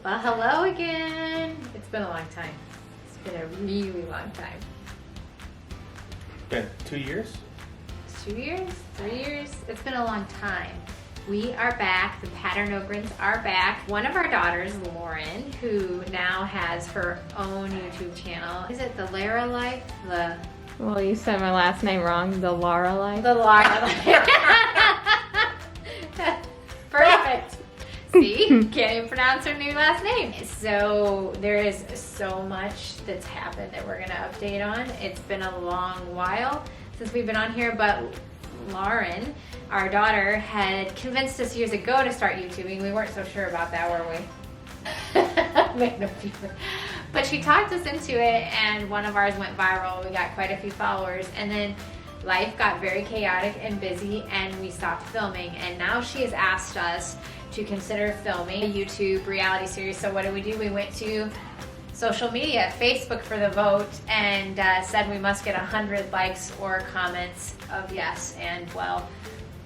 Well, hello again. It's been a long time. It's been a really long time. Been 2 years? 2 years? 3 years? It's been a long time. We are back. The Pattern Ogrins are back. One of our daughters, Lauren, who now has her own YouTube channel. Is it the Lara Life? Well, you said my last name wrong. The Lara Life. The Lara Life. Perfect. See, can't even pronounce her new last name. So there is so much that's happened that we're going to update on. It's been a long while since we've been on here, but Lauren, our daughter, had convinced us years ago to start YouTubing. We weren't so sure about that, were we? But she talked us into it, and one of ours went viral. We got quite a few followers, and then life got very chaotic and busy, and we stopped filming. And now she has asked us to consider filming a YouTube reality series. So what did? We went to social media, Facebook for the vote, and said we must get 100 likes or comments of yes. And well,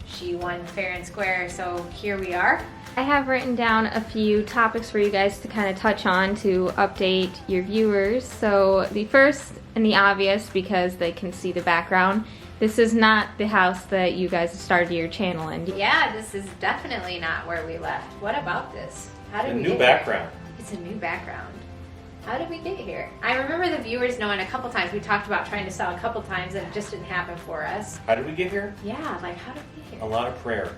she won fair and square, so here we are. I have written down a few topics for you guys to kind of touch on to update your viewers. So the first and the obvious, because they can see the background, this is not the house that you guys started your channel in. Yeah, this is definitely not where we left. What about this? How did we get New background. here? It's a new background. How did we get here? I remember the viewers knowing a couple times. We talked about trying to sell a couple times and it just didn't happen for us. How did we get here? Yeah, like how did we get here? A lot of prayer.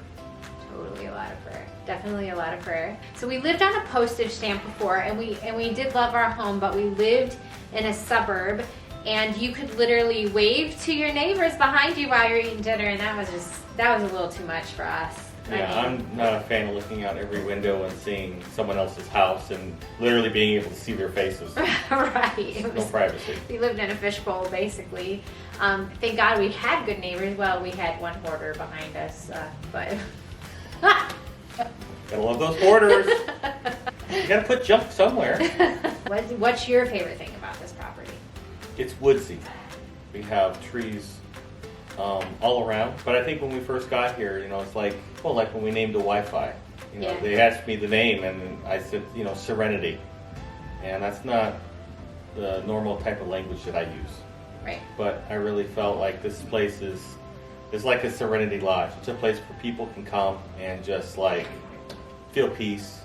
Totally a lot of prayer. Definitely a lot of prayer. So we lived on a postage stamp before, and we did love our home, but we lived in a suburb, and you could literally wave to your neighbors behind you while you're eating dinner, and that was a little too much for us. Yeah, I'm not a fan of looking out every window and seeing someone else's house and literally being able to see their faces. Right. No privacy. We lived in a fishbowl, basically. Thank God we had good neighbors. Well, we had one hoarder behind us, but... Gotta love those hoarders. You gotta put junk somewhere. What's your favorite thing about this property? It's woodsy. We have trees all around. But I think when we first got here, it's like when we named the Wi-Fi. Yeah. They asked me the name, and I said, Serenity. And that's not the normal type of language that I use. Right. But I really felt like this place is like a Serenity Lodge. It's a place where people can come and just like feel peace,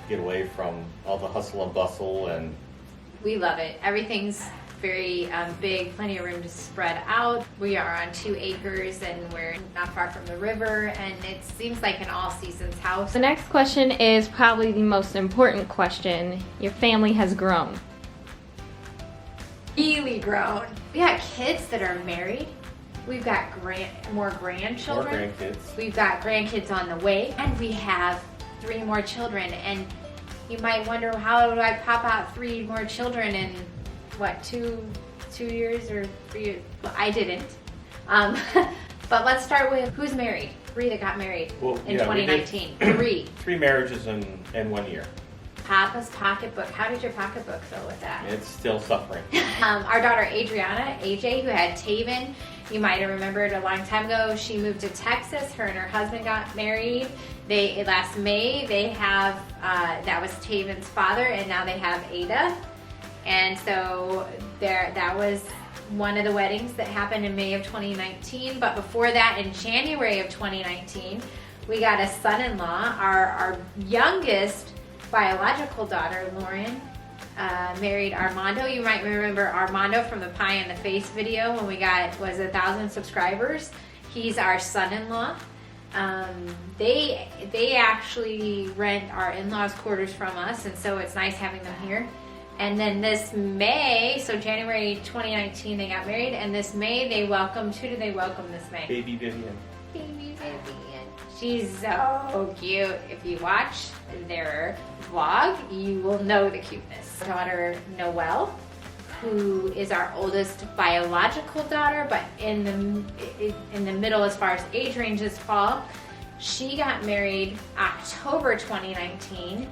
get away from all the hustle and bustle, and we love it. Everything's very big, plenty of room to spread out. We are on 2 acres and we're not far from the river, and it seems like an all-seasons house. The next question is probably the most important question. Your family has grown. Really grown. We got kids that are married. We've got more grandchildren. more grandkids. We've got grandkids on the way, and we have 3 more children. And you might wonder, how do I pop out 3 more children in what, 2 years or 3 years? Well, I didn't. But let's start with who's married. 3 that got married in 2019. 3 marriages in 1 year. Papa's pocketbook. How did your pocketbook go with that? It's still suffering. Our daughter Adriana, AJ, who had Taven, you might have remembered a long time ago, she moved to Texas. Her and her husband got married. Last May, they have, that was Taven's father, and now they have Ada. And so that was one of the weddings that happened in May of 2019. But before that, in January of 2019, we got a son-in-law. Our youngest biological daughter, Lauren, married Armando. You might remember Armando from the Pie in the Face video when we got 1,000 subscribers. He's our son-in-law. They actually rent our in-laws' quarters from us, and so it's nice having them here. And then this May, so January 2019, they got married, and this May they welcomed, who did they welcome this May? Baby Vivian. Baby Vivian. She's so cute. If you watch their vlog, you will know the cuteness. Daughter Noelle, who is our oldest biological daughter, but in the middle as far as age ranges fall. She got married October 2019,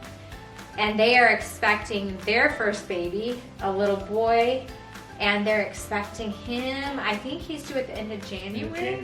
and they are expecting their first baby, a little boy, and they're expecting him, I think he's due at the end of January.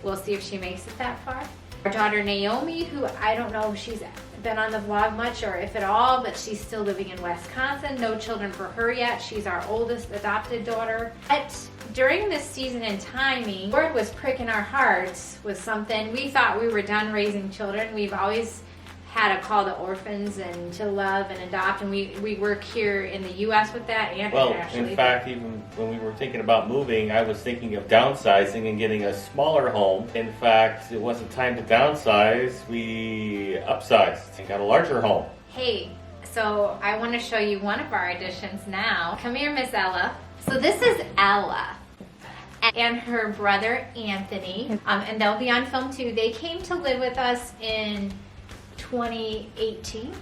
We'll see if she makes it that far. Our daughter Naomi, who I don't know if she's been on the vlog much or if at all, but she's still living in Wisconsin. No children for her yet. She's our oldest adopted daughter. But during this season and timing, the Lord was pricking our hearts with something. We thought we were done raising children. We've always had a call to orphans and to love and adopt, and we work here in the U.S. with that and Well, internationally. in fact, even when we were thinking about moving, I was thinking of downsizing and getting a smaller home. In fact, it wasn't time to downsize. We upsized and got a larger home. Hey, so I want to show you one of our additions now. Come here, Miss Ella. So this is Ella and her brother Anthony, and they'll be on film too. They came to live with us in 2018,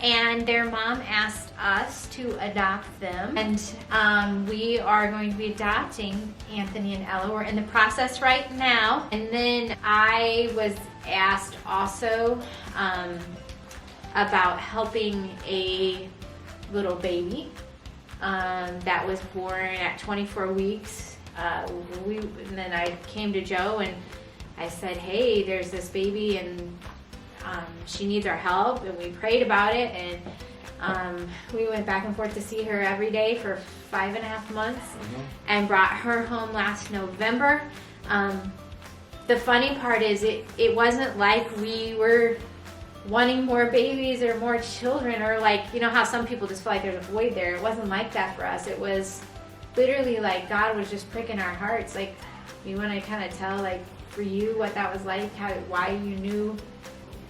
and their mom asked us to adopt them, and we are going to be adopting Anthony and Ella. We're in the process right now, and then I was asked also about helping a little baby that was born at 24 weeks. And then I came to Joe and I said, hey, there's this baby and she needs our help, and we prayed about it, and we went back and forth to see her every day for 5.5 months and brought her home last November. The funny part is it wasn't like we were wanting more babies or more children, or like, you know how some people just feel like there's a void there. It wasn't like that for us. It was literally like God was just pricking our hearts. Like, you want to kind of tell, like, for you what that was like, why you knew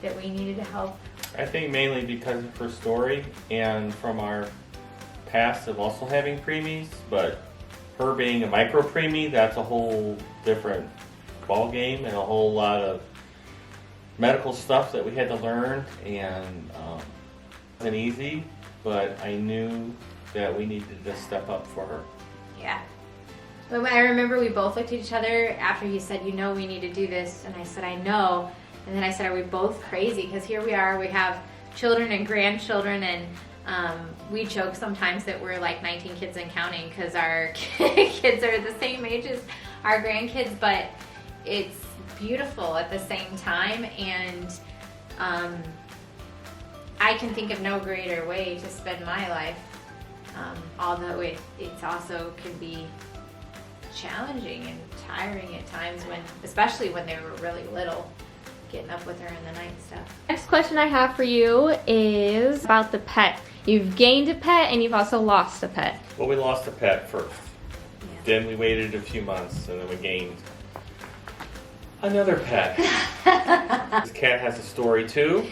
that we needed to help? I think mainly because of her story and from our past of also having preemies, but her being a micro preemie, that's a whole different ball game and a whole lot of medical stuff that we had to learn, and it wasn't easy, but I knew that we needed to step up for her. Yeah. But I remember we both looked at each other after he said, you know, we need to do this, and I said, I know. And then I said, are we both crazy? Because here we are, we have children and grandchildren, and we joke sometimes that we're like 19 kids and counting because our kids are the same age as our grandkids, but it's beautiful at the same time, and I can think of no greater way to spend my life, although it's also can be challenging and tiring at times, especially when they were really little, getting up with her in the night and stuff. Next question I have for you is about the pet. You've gained a pet and you've also lost a pet. Well, we lost a pet first. Yeah. Then we waited a few months, and then we gained another pet. This cat has a story too.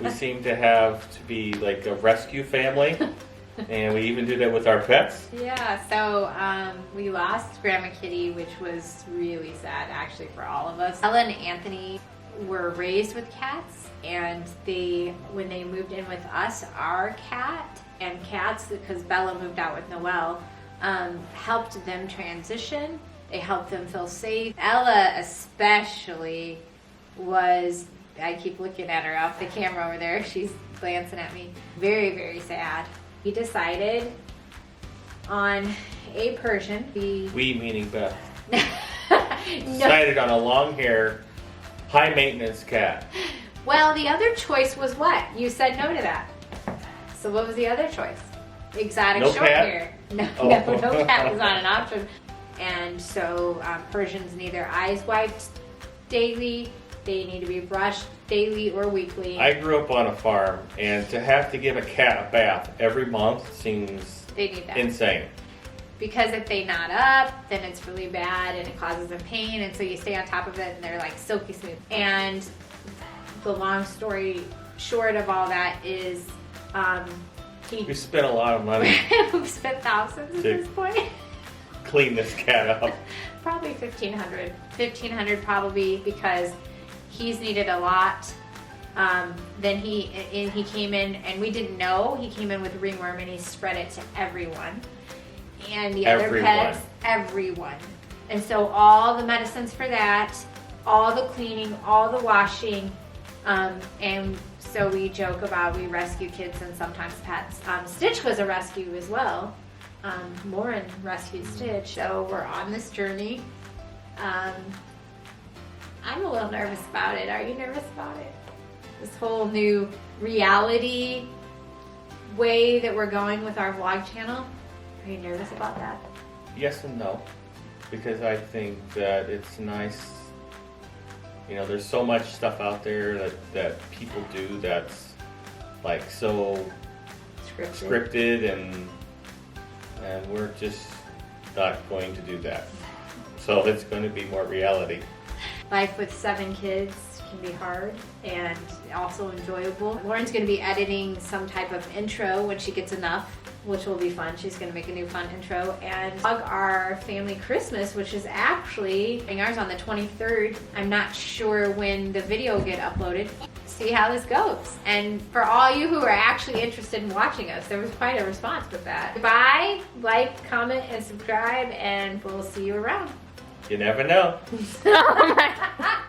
We seem to be like a rescue family, and we even do that with our pets. Yeah, so we lost Grandma Kitty, which was really sad actually for all of us. Ella and Anthony were raised with cats, and when they moved in with us, our cat and cats, because Bella moved out with Noelle, helped them transition. They helped them feel safe. Ella especially was, I keep looking at her off the camera over there, she's glancing at me, very, very sad. We decided on a Persian. We meaning Beth. No. Decided on a long hair, high maintenance cat. Well, the other choice was what? You said no to that. So what was the other choice? Exotic No short cat? hair. No, Oh. no cat was not an option. And so Persians need their eyes wiped daily. They need to be brushed daily or weekly. I grew up on a farm, and to have to give a cat a bath every month seems They need that. insane. Because if they knot up, then it's really bad and it causes them pain, and so you stay on top of it and they're like silky smooth. And the long story short of all that is We spent a lot of money we've spent thousands at this point. clean this cat up. Probably $1,500 probably, because he's needed a lot. Then he came in, and we didn't know, he came in with ringworm and he spread it to everyone. And the other pets, everyone. And so all the medicines for that, all the cleaning, all the washing, and so we joke about we rescue kids and sometimes pets. Stitch was a rescue as well. Lauren rescued Stitch, so we're on this journey. I'm a little nervous about it. Are you nervous about it? This whole new reality way that we're going with our vlog channel. Are you nervous about that? Yes and no, because I think that it's nice. You know, there's so much stuff out there that people do that's like so scripted, and we're just not going to do that. So it's going to be more reality. Life with 7 kids can be hard and also enjoyable. Lauren's going to be editing some type of intro when she gets enough, which will be fun. She's going to make a new fun intro and vlog our family Christmas, which is actually ours on the 23rd. I'm not sure when the video will get uploaded. See how this goes. And for all you who are actually interested in watching us, there was quite a response with that. Bye, like, comment, and subscribe, and we'll see you around. You never know. Oh my